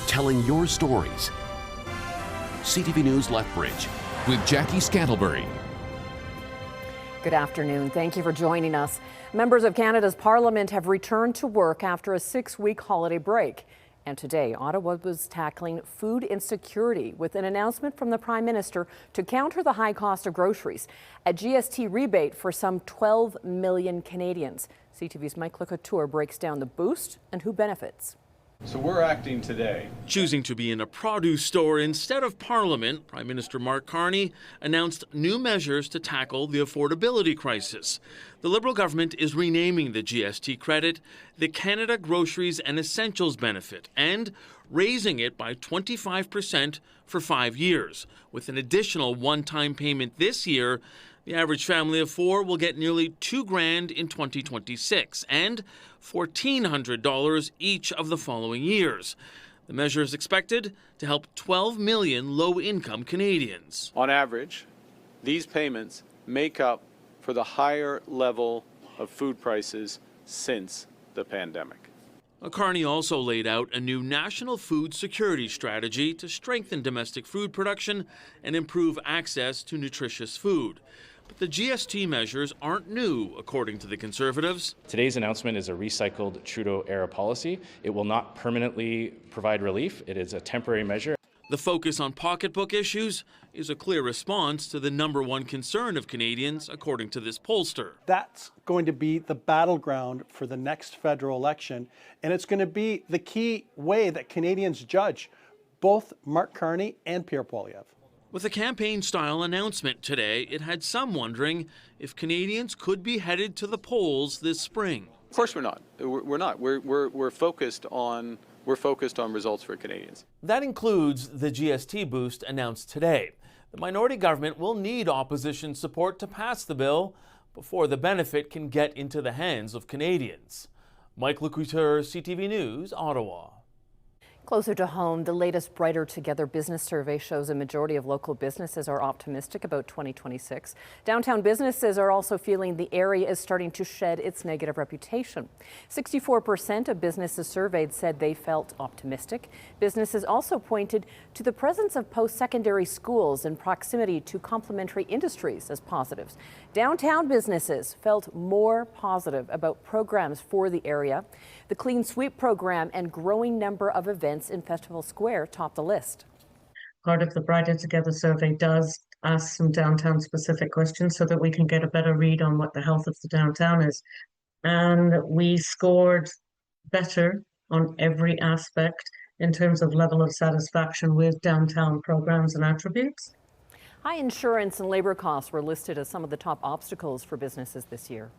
telling your stories. CTV News Lethbridge with Jackie Scantlebury. Good afternoon. Thank you for joining us. Members of Canada's Parliament have returned to work after a 6-week holiday break. And today, Ottawa was tackling food insecurity with an announcement from the Prime Minister to counter the high cost of groceries. A GST rebate for some 12 million Canadians. CTV's Mike Couture breaks down the boost and who benefits. So we're acting today. Choosing to be in a produce store instead of Parliament, Prime Minister Mark Carney announced new measures to tackle the affordability crisis. The Liberal government is renaming the GST credit the Canada Groceries and Essentials Benefit and raising it by 25% for 5 years. With an additional one-time payment this year, the average family of 4 will get nearly $2,000 in 2026 and $1,400 each of the following years. The measure is expected to help 12 million low-income Canadians. On average, these payments make up for the higher level of food prices since the pandemic. Carney also laid out a new national food security strategy to strengthen domestic food production and improve access to nutritious food. But the GST measures aren't new, according to the Conservatives. Today's announcement is a recycled Trudeau-era policy. It will not permanently provide relief. It is a temporary measure. The focus on pocketbook issues is a clear response to the #1 concern of Canadians, according to this pollster. That's going to be the battleground for the next federal election, and it's going to be the key way that Canadians judge both Mark Carney and Pierre Poilievre. With a campaign-style announcement today, it had some wondering if Canadians could be headed to the polls this spring. Of course we're not. We're not. We're focused on results for Canadians. That includes the GST boost announced today. The minority government will need opposition support to pass the bill before the benefit can get into the hands of Canadians. Mike Couture, CTV News, Ottawa. Closer to home, the latest Brighter Together business survey shows a majority of local businesses are optimistic about 2026. Downtown businesses are also feeling the area is starting to shed its negative reputation. 64% of businesses surveyed said they felt optimistic. Businesses also pointed to the presence of post-secondary schools and proximity to complementary industries as positives. Downtown businesses felt more positive about programs for the area. The Clean Sweep program and growing number of events in Festival Square top the list. Part of the Brighter Together survey does ask some downtown specific questions so that we can get a better read on what the health of the downtown is. And we scored better on every aspect in terms of level of satisfaction with downtown programs and attributes. High insurance and labor costs were listed as some of the top obstacles for businesses this year.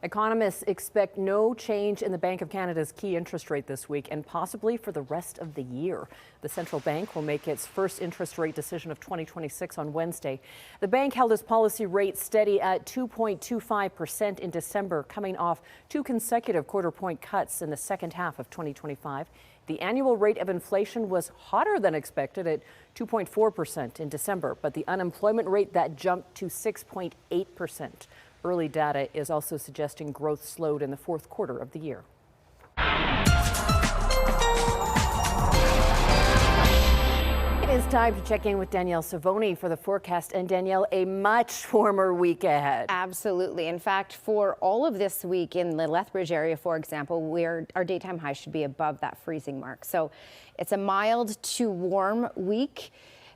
Economists expect no change in the Bank of Canada's key interest rate this week and possibly for the rest of the year. The central bank will make its first interest rate decision of 2026 on Wednesday. The bank held its policy rate steady at 2.25% in December, coming off 2 consecutive quarter-point cuts in the second half of 2025. The annual rate of inflation was hotter than expected at 2.4% in December, but the unemployment rate that jumped to 6.8%. Early data is also suggesting growth slowed in the fourth quarter of the year. It is time to check in with Danielle Savoni for the forecast. And Danielle, a much warmer week ahead. Absolutely. In fact, for all of this week in the Lethbridge area, for example, our daytime high should be above that freezing mark. So it's a mild to warm week.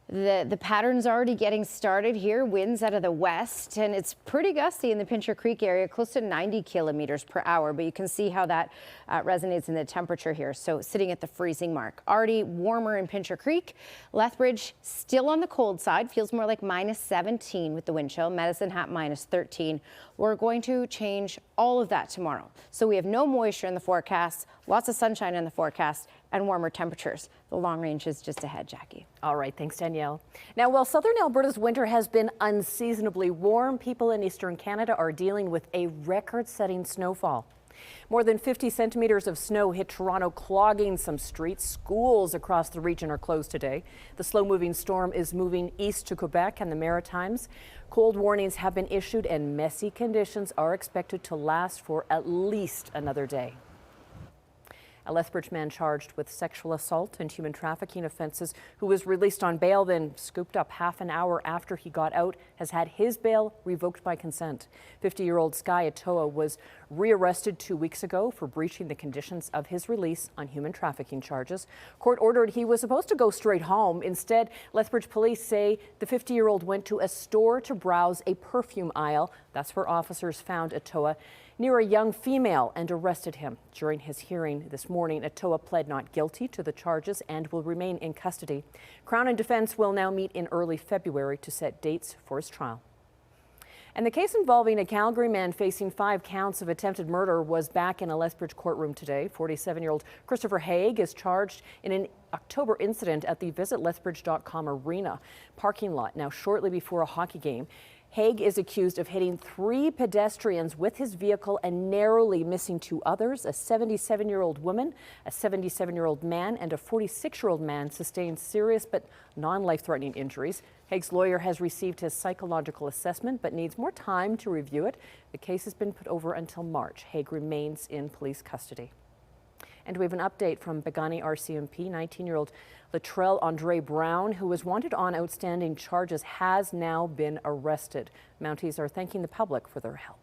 The pattern's already getting started here, winds out of the west, and it's pretty gusty in the Pincher Creek area, close to 90 kilometers per hour, but you can see how that resonates in the temperature here. So sitting at the freezing mark. Already warmer in Pincher Creek. Lethbridge still on the cold side, feels more like -17 with the wind chill. Medicine Hat -13. We're going to change all of that tomorrow. So we have no moisture in the forecast, lots of sunshine in the forecast, and warmer temperatures. The long range is just ahead, Jackie. All right, thanks, Danielle. Now, while southern Alberta's winter has been unseasonably warm, people in eastern Canada are dealing with a record-setting snowfall. More than 50 centimeters of snow hit Toronto, clogging some streets. Schools across the region are closed today. The slow-moving storm is moving east to Quebec and the Maritimes. Cold warnings have been issued and messy conditions are expected to last for at least another day. A Lethbridge man charged with sexual assault and human trafficking offenses, who was released on bail, then scooped up half an hour after he got out, has had his bail revoked by consent. 50-year-old Sky Atoa was rearrested 2 weeks ago for breaching the conditions of his release on human trafficking charges. Court ordered he was supposed to go straight home. Instead, Lethbridge police say the 50-year-old went to a store to browse a perfume aisle. That's where officers found Atoa near a young female and arrested him. During his hearing this morning, Atoa pled not guilty to the charges and will remain in custody. Crown and defense will now meet in early February to set dates for his trial. And the case involving a Calgary man facing 5 counts of attempted murder was back in a Lethbridge courtroom today. 47-year-old Christopher Haig is charged in an October incident at the visitlethbridge.com arena parking lot. Now, shortly before a hockey game, Haig is accused of hitting 3 pedestrians with his vehicle and narrowly missing 2 others. A 77-year-old woman, a 77-year-old man, and a 46-year-old man sustained serious but non-life-threatening injuries. Haig's lawyer has received his psychological assessment but needs more time to review it. The case has been put over until March. Haig remains in police custody. And we have an update from Pagani RCMP. 19-year-old Latrell Andre Brown, who was wanted on outstanding charges, has now been arrested. Mounties are thanking the public for their help.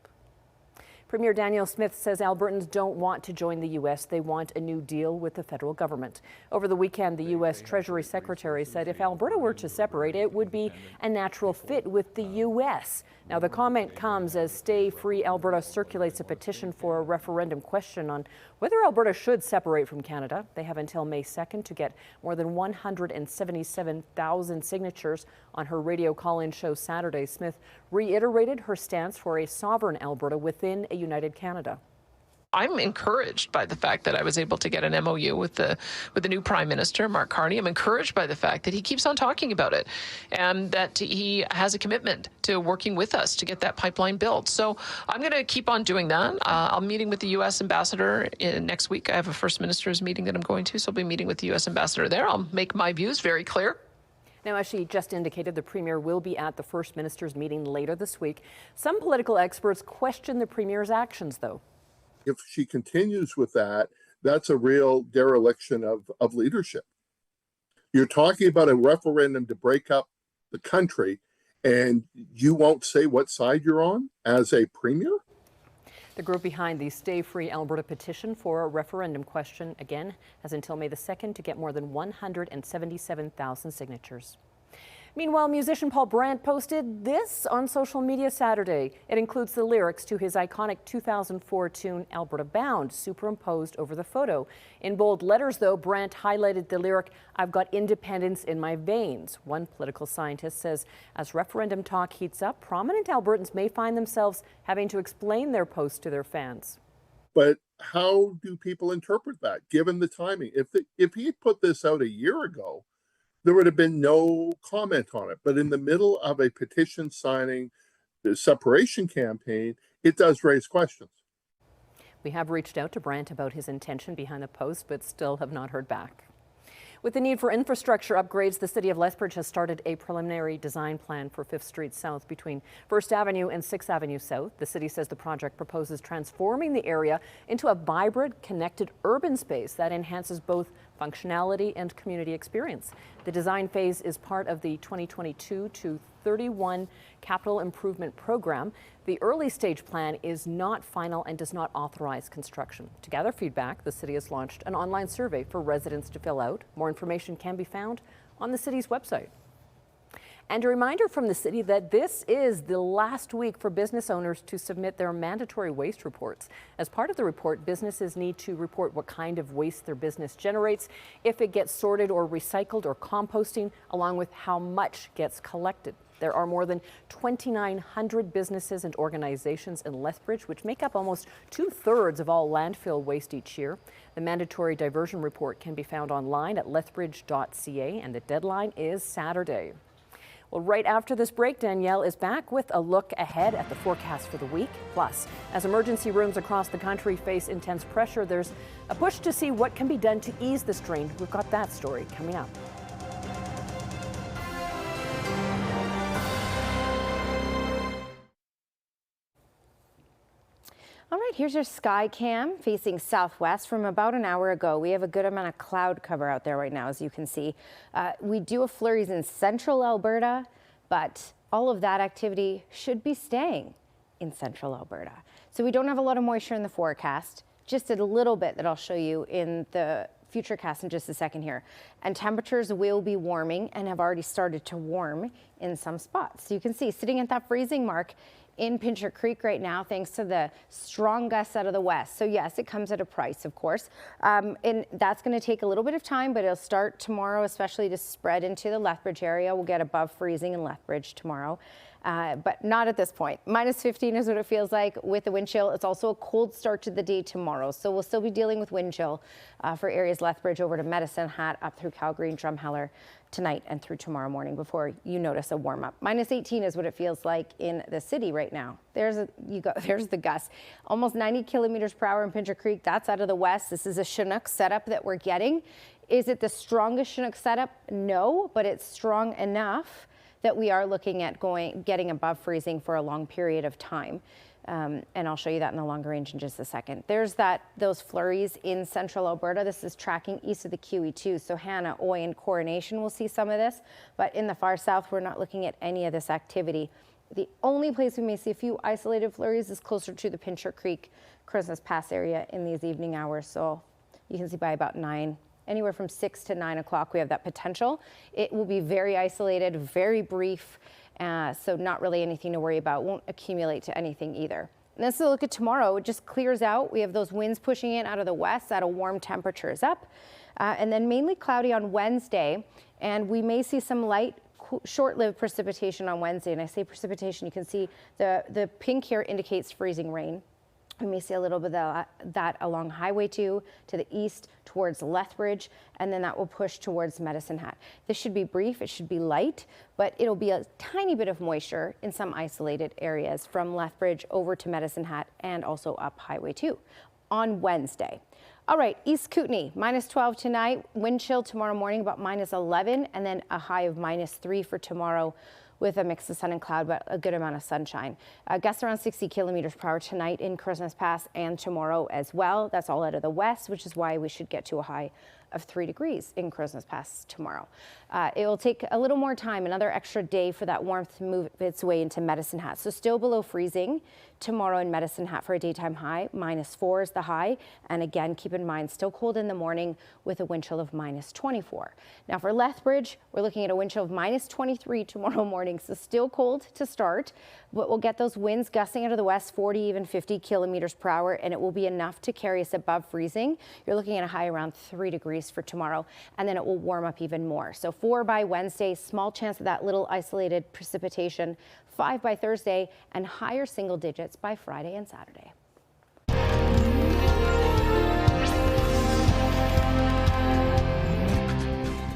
Premier Danielle Smith says Albertans don't want to join the U.S. They want a new deal with the federal government. Over the weekend, the U.S. Treasury Secretary said if Alberta were to separate, it would be a natural fit with the U.S. Now, the comment comes as Stay Free Alberta circulates a petition for a referendum question on whether Alberta should separate from Canada. They have until May 2nd to get more than 177,000 signatures. On her radio call-in show Saturday, Smith reiterated her stance for a sovereign Alberta within a united Canada. I'm encouraged by the fact that I was able to get an MOU with the new Prime Minister, Mark Carney. I'm encouraged by the fact that he keeps on talking about it and that he has a commitment to working with us to get that pipeline built. So I'm going to keep on doing that. I'm meeting with the U.S. ambassador next week. I have a First Minister's meeting that I'm going to, so I'll be meeting with the U.S. ambassador there. I'll make my views very clear. Now, as she just indicated, the Premier will be at the First Minister's meeting later this week. Some political experts question the Premier's actions, though. If she continues with that, that's a real dereliction of leadership. You're talking about a referendum to break up the country, and you won't say what side you're on as a premier? The group behind the Stay Free Alberta petition for a referendum question, again, has until May the 2nd to get more than 177,000 signatures. Meanwhile, musician Paul Brandt posted this on social media Saturday. It includes the lyrics to his iconic 2004 tune, Alberta Bound, superimposed over the photo. In bold letters, though, Brandt highlighted the lyric, "I've got independence in my veins." One political scientist says as referendum talk heats up, prominent Albertans may find themselves having to explain their post to their fans. But how do people interpret that, given the timing? If he had put this out a year ago, there would have been no comment on it. But in the middle of a petition signing, the separation campaign, it does raise questions. We have reached out to Brandt about his intention behind the post, but still have not heard back. With the need for infrastructure upgrades, the City of Lethbridge has started a preliminary design plan for 5th Street South between 1st Avenue and 6th Avenue South. The city says the project proposes transforming the area into a vibrant, connected urban space that enhances both functionality and community experience. The design phase is part of the 2022 to 31 capital improvement program. The early stage plan is not final and does not authorize construction. To gather feedback, the city has launched an online survey for residents to fill out. More information can be found on the city's website. And a reminder from the city that this is the last week for business owners to submit their mandatory waste reports. As part of the report, businesses need to report what kind of waste their business generates, if it gets sorted or recycled or composting, along with how much gets collected. There are more than 2,900 businesses and organizations in Lethbridge, which make up almost 2/3 of all landfill waste each year. The mandatory diversion report can be found online at lethbridge.ca, and the deadline is Saturday. Well, right after this break, Danielle is back with a look ahead at the forecast for the week. Plus, as emergency rooms across the country face intense pressure, there's a push to see what can be done to ease the strain. We've got that story coming up. All right, here's your sky cam facing southwest from about an hour ago. We have a good amount of cloud cover out there right now, as you can see. We do have flurries in central Alberta, but all of that activity should be staying in central Alberta. So we don't have a lot of moisture in the forecast, just a little bit that I'll show you in the Futurecast in just a second here. And temperatures will be warming and have already started to warm in some spots. So you can see sitting at that freezing mark in Pincher Creek right now, thanks to the strong gusts out of the west. So yes, it comes at a price, of course. And that's going to take a little bit of time, but it'll start tomorrow, especially to spread into the Lethbridge area. We'll get above freezing in Lethbridge tomorrow. But not at this point. Minus 15 is what it feels like with the wind chill. It's also a cold start to the day tomorrow. So we'll still be dealing with wind chill for areas Lethbridge over to Medicine Hat, up through Calgary and Drumheller tonight and through tomorrow morning before you notice a warm up. Minus 18 is what it feels like in the city right now. There's the gust. Almost 90 kilometers per hour in Pincher Creek. That's out of the west. This is a Chinook setup that we're getting. Is it the strongest Chinook setup? No, but it's strong enough that we are looking at getting above freezing for a long period of time. And I'll show you that in the longer range in just a second. There's those flurries in central Alberta. This is tracking east of the QE2. So Hannah, Oy, and Coronation will see some of this. But in the far south, we're not looking at any of this activity. The only place we may see a few isolated flurries is closer to the Pincher Creek, Christmas Pass area in these evening hours. So you can see by about 9. Anywhere from 6 to 9 o'clock, we have that potential. It will be very isolated, very brief, so not really anything to worry about. Won't accumulate to anything either. And let's look at tomorrow. It just clears out. We have those winds pushing in out of the west. That'll warm temperatures up. And then mainly cloudy on Wednesday. And we may see some light, short-lived precipitation on Wednesday. And I say precipitation, you can see the pink here indicates freezing rain. We may see a little bit of that along Highway 2 to the east towards Lethbridge, and then that will push towards Medicine Hat. This should be brief, it should be light, but it'll be a tiny bit of moisture in some isolated areas from Lethbridge over to Medicine Hat and also up Highway 2 on Wednesday. All right, East Kootenay, minus 12 tonight, wind chill tomorrow morning about minus 11, and then a high of minus 3 for tomorrow, with a mix of sun and cloud, but a good amount of sunshine. Gusts around 60 kilometers per hour tonight in Christmas Pass and tomorrow as well. That's all out of the west, which is why we should get to a high of 3 degrees in Christmas Pass tomorrow. It will take a little more time, another extra day for that warmth to move its way into Medicine Hat. So still below freezing tomorrow in Medicine Hat for a daytime high. Minus 4 is the high. And again, keep in mind, still cold in the morning with a wind chill of minus 24. Now for Lethbridge, we're looking at a wind chill of minus 23 tomorrow morning. So still cold to start, but we'll get those winds gusting out of the west, 40, even 50 kilometers per hour, and it will be enough to carry us above freezing. You're looking at a high around 3 degrees for tomorrow, and then it will warm up even more. So 4 by Wednesday, small chance of that little isolated precipitation, 5 by Thursday, and higher single digits by Friday and Saturday.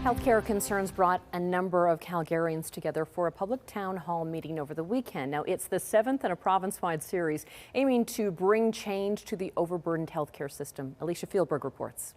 Healthcare concerns brought a number of Calgarians together for a public town hall meeting over the weekend. Now, it's the 7th in a province-wide series aiming to bring change to the overburdened healthcare system. Alicia Fieldberg reports.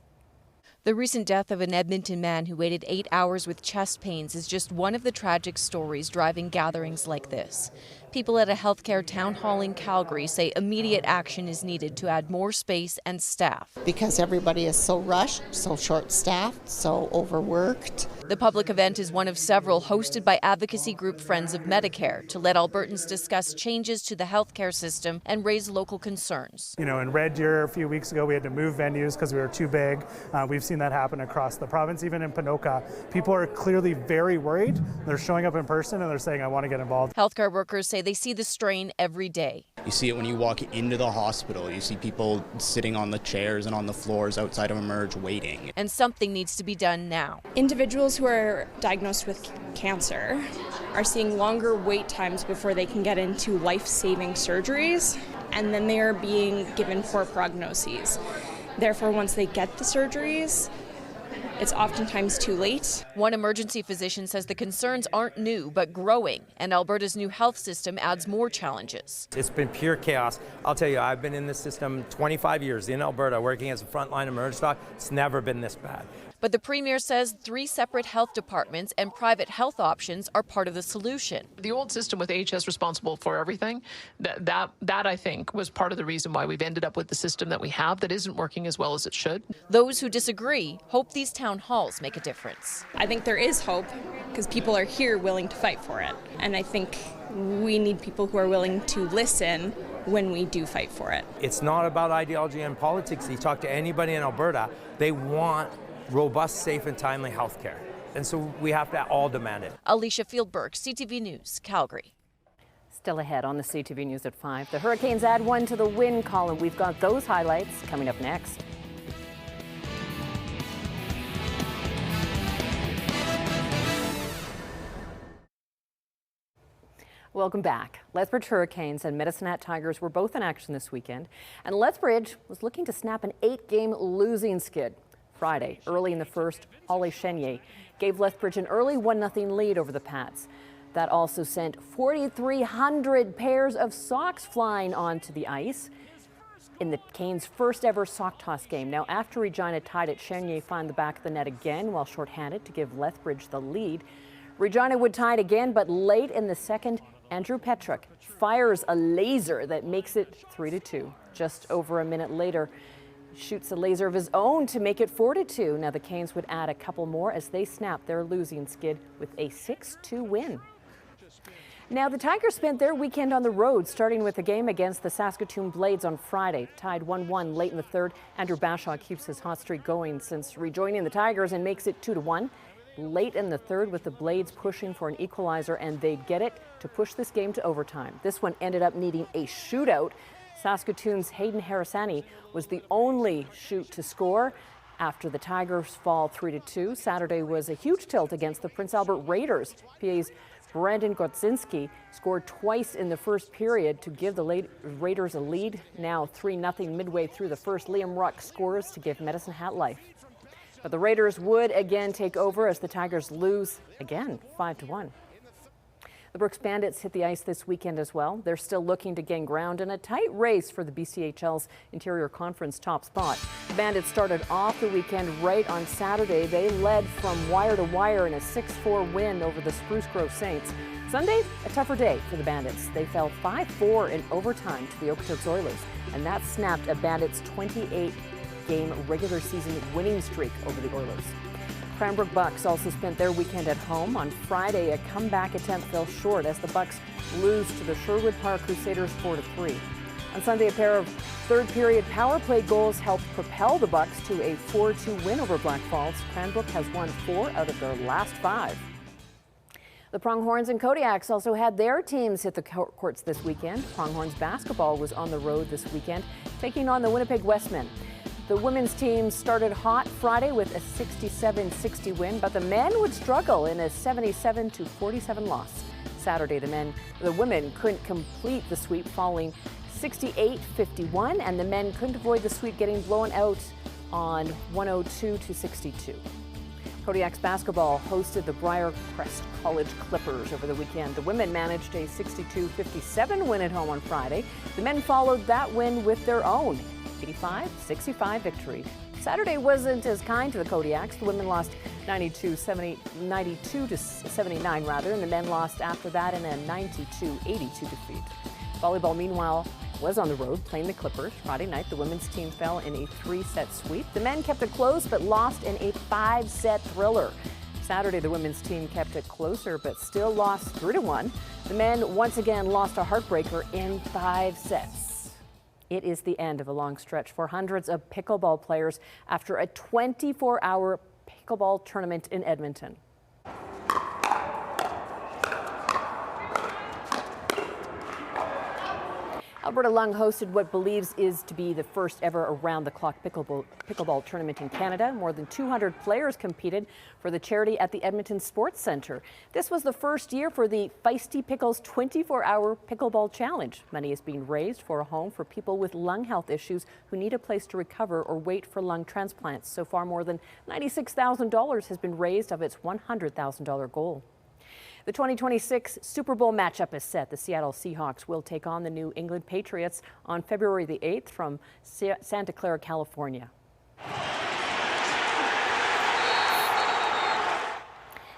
The recent death of an Edmonton man who waited 8 hours with chest pains is just one of the tragic stories driving gatherings like this. People at a healthcare town hall in Calgary say immediate action is needed to add more space and staff. Because everybody is so rushed, so short-staffed, so overworked. The public event is one of several hosted by advocacy group Friends of Medicare to let Albertans discuss changes to the healthcare system and raise local concerns. You know, in Red Deer a few weeks ago, we had to move venues because we were too big. We've seen that happen across the province, even in Ponoka. People are clearly very worried. They're showing up in person and they're saying, I want to get involved. Healthcare workers say they see the strain every day. You see it when you walk into the hospital. You see people sitting on the chairs and on the floors outside of Emerge waiting. And something needs to be done now. Individuals who are diagnosed with cancer are seeing longer wait times before they can get into life-saving surgeries, and then they are being given poor prognoses. Therefore, once they get the surgeries, it's oftentimes too late. One emergency physician says the concerns aren't new, but growing, and Alberta's new health system adds more challenges. It's been pure chaos. I'll tell you, I've been in this system 25 years in Alberta, working as a frontline emergency doc. It's never been this bad. But the Premier says 3 separate health departments and private health options are part of the solution. The old system with HS responsible for everything, that I think was part of the reason why we've ended up with the system that we have that isn't working as well as it should. Those who disagree hope these town halls make a difference. I think there is hope because people are here willing to fight for it. And I think we need people who are willing to listen when we do fight for it. It's not about ideology and politics. You talk to anybody in Alberta, they want robust, safe, and timely health care. And so we have to all demand it. Alicia Fieldberg, CTV News, Calgary. Still ahead on the CTV News at 5. The Hurricanes add 1 to the win column. We've got those highlights coming up next. Welcome back. Lethbridge Hurricanes and Medicine Hat Tigers were both in action this weekend, and Lethbridge was looking to snap an 8-game losing skid. Friday, early in the first, Ollie Chenier gave Lethbridge an early 1-0 lead over the Pats. That also sent 4,300 pairs of socks flying onto the ice in the Canes' first ever sock toss game. Now, after Regina tied it, Chenier found the back of the net again while shorthanded to give Lethbridge the lead. Regina would tie it again, but late in the second, Andrew Petruk fires a laser that makes it 3-2. Just over a minute later, shoots a laser of his own to make it 4-2. Now the Canes would add a couple more as they snapped their losing skid with a 6-2 win. Now the Tigers spent their weekend on the road, starting with a game against the Saskatoon Blades on Friday. Tied 1-1 late in the third, Andrew Bashaw keeps his hot streak going since rejoining the Tigers and makes it 2-1. Late in the third, with the Blades pushing for an equalizer, and they'd get it to push this game to overtime. This one ended up needing a shootout. Saskatoon's Hayden Harasani was the only shoot to score after the Tigers fall 3-2. Saturday was a huge tilt against the Prince Albert Raiders. PA's Brandon Gotzinski scored twice in the first period to give the Raiders a lead. Now 3-0 midway through the first. Liam Ruck scores to give Medicine Hat life. But the Raiders would again take over as the Tigers lose again 5-1. The Brooks Bandits hit the ice this weekend as well. They're still looking to gain ground in a tight race for the BCHL's Interior Conference top spot. The Bandits started off the weekend right on Saturday. They led from wire to wire in a 6-4 win over the Spruce Grove Saints. Sunday, a tougher day for the Bandits. They fell 5-4 in overtime to the Okotoks Oilers, and that snapped a Bandits' 28-game regular season winning streak over the Oilers. Cranbrook Bucks also spent their weekend at home. On Friday, a comeback attempt fell short as the Bucks lose to the Sherwood Park Crusaders 4-3. On Sunday, a pair of third-period power play goals helped propel the Bucks to a 4-2 win over Black Falls. Cranbrook has won 4 out of their last 5. The Pronghorns and Kodiaks also had their teams hit the courts this weekend. Pronghorns basketball was on the road this weekend, taking on the Winnipeg Westmen. The women's team started hot Friday with a 67-60 win, but the men would struggle in a 77-47 loss. Saturday, the women couldn't complete the sweep, falling 68-51, and the men couldn't avoid the sweep, getting blown out on 102-62. Kodiak's basketball hosted the Briarcrest College Clippers over the weekend. The women managed a 62-57 win at home on Friday. The men followed that win with their own 85-65 victory. Saturday wasn't as kind to the Kodiaks. The women lost 92-79 rather, and the men lost after that in a 92-82 defeat. Volleyball, meanwhile, was on the road playing the Clippers. Friday night, the women's team fell in a 3-set sweep. The men kept it close but lost in a 5-set thriller. Saturday, the women's team kept it closer but still lost 3-1. The men once again lost a heartbreaker in 5 sets. It is the end of a long stretch for hundreds of pickleball players after a 24-hour pickleball tournament in Edmonton. Alberta Lung hosted what believes is to be the first ever around-the-clock pickleball tournament in Canada. More than 200 players competed for the charity at the Edmonton Sports Centre. This was the first year for the Feisty Pickles 24-hour pickleball challenge. Money is being raised for a home for people with lung health issues who need a place to recover or wait for lung transplants. So far, more than $96,000 has been raised of its $100,000 goal. The 2026 Super Bowl matchup is set. The Seattle Seahawks will take on the New England Patriots on February the 8th from Santa Clara, California.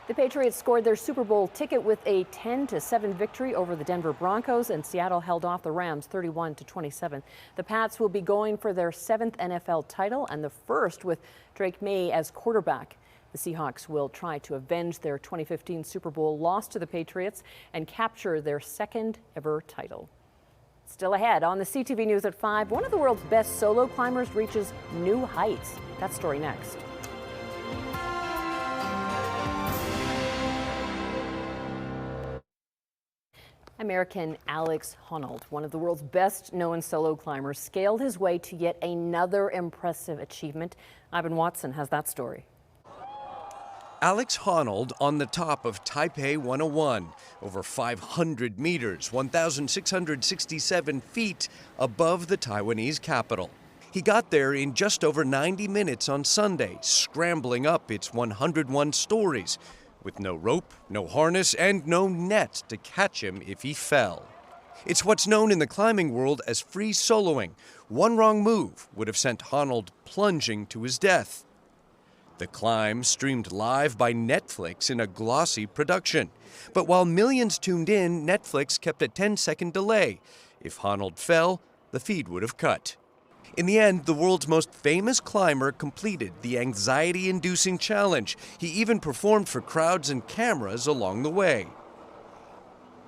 The Patriots scored their Super Bowl ticket with a 10-7 victory over the Denver Broncos, and Seattle held off the Rams 31-27. The Pats will be going for their 7th NFL title and the first with Drake May as quarterback. The Seahawks will try to avenge their 2015 Super Bowl loss to the Patriots and capture their second ever title. Still ahead on the CTV News at 5, one of the world's best solo climbers reaches new heights. That story next. American Alex Honnold, one of the world's best known solo climbers, scaled his way to yet another impressive achievement. Ivan Watson has that story. Alex Honnold on the top of Taipei 101, over 500 meters, 1,667 feet above the Taiwanese capital. He got there in just over 90 minutes on Sunday, scrambling up its 101 stories, with no rope, no harness, and no net to catch him if he fell. It's what's known in the climbing world as free soloing. One wrong move would have sent Honnold plunging to his death. The climb streamed live by Netflix in a glossy production. But while millions tuned in, Netflix kept a 10-second delay. If Honnold fell, the feed would have cut. In the end, the world's most famous climber completed the anxiety-inducing challenge. He even performed for crowds and cameras along the way.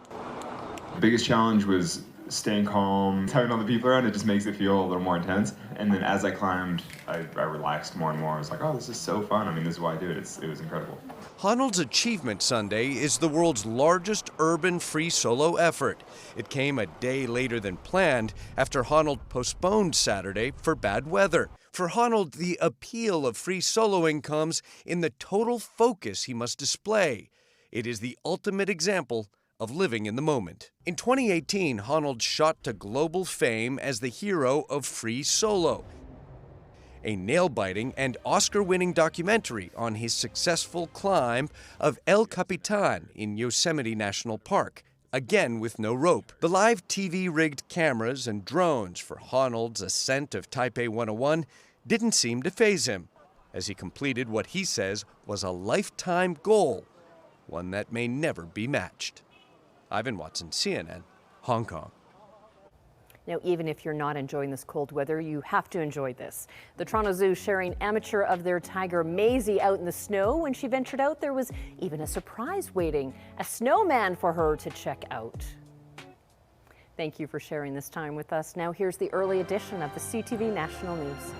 The biggest challenge was staying calm, having all the people around. It just makes it feel a little more intense. And then as I climbed, I relaxed more and more. I was like, oh, this is so fun. I mean, this is why I do it. It was incredible. Honnold's Achievement Sunday is the world's largest urban free solo effort. It came a day later than planned after Honnold postponed Saturday for bad weather. For Honnold, the appeal of free soloing comes in the total focus he must display. It is the ultimate example of living in the moment. In 2018, Honnold shot to global fame as the hero of Free Solo, a nail-biting and Oscar-winning documentary on his successful climb of El Capitan in Yosemite National Park, again with no rope. The live TV-rigged cameras and drones for Honnold's ascent of Taipei 101 didn't seem to faze him, as he completed what he says was a lifetime goal, one that may never be matched. Ivan Watson, CNN, Hong Kong. Now, even if you're not enjoying this cold weather, you have to enjoy this. The Toronto Zoo sharing amateur of their tiger Maisie out in the snow. When she ventured out, there was even a surprise waiting, a snowman for her to check out. Thank you for sharing this time with us. Now here's the early edition of the CTV National News.